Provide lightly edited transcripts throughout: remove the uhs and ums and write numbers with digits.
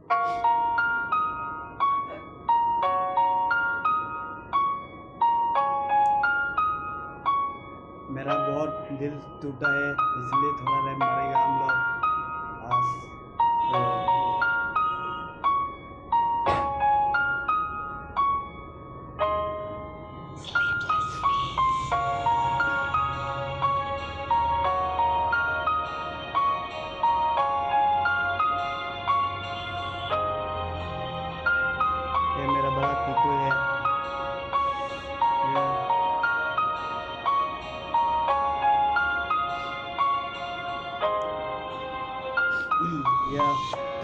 मेरा बहुत दिल टूटा है, इसलिए थोड़ा रैप मारेगा हम लोग आज। ये मेरा बड़ा टीटू है।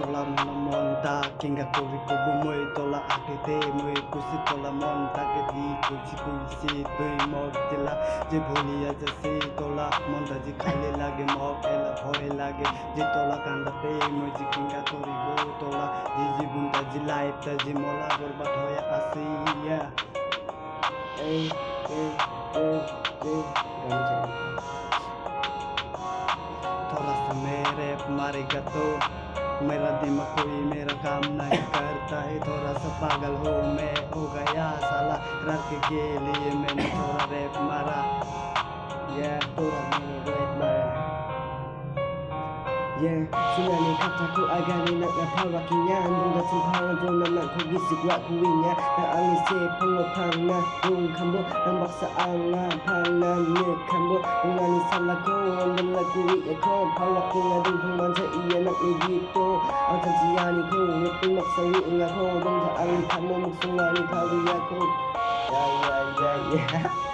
Tola mona monta kinga kori kubu moi tola akete moi kusi tola monta ke di kusi kusi tui mok tila je bholiya jasi tola monta ji khale lage mok ela bhoy lage je tola kanda pe moi ji kinga kori bo tola ji bunta ji life ta ji mola borbat hoya asi ya थोड़ा सा मेरे मारेगा तो मेरा दिमाग कोई मेरा काम नहीं करता है। थोड़ा सा पागल हो मैं हो गया साला रख के लिए मैंने थोड़ा रैप मारा। थोड़ा मैंने रैप मारा। Sunani kataku agani nak naparakinya Nungga simpang dona nak kugisi kuat kuwinya Na angisi pengopang na Rung kambo nambak saanga Pangna ni kambo Nungani salako Nungla kuwi ko Palaki ngading pangmansa iya nak ni gitu Angkan siyani ko Ngepung maksari inga ko Dong sa angin kamo Muksungani kawi ako Yeah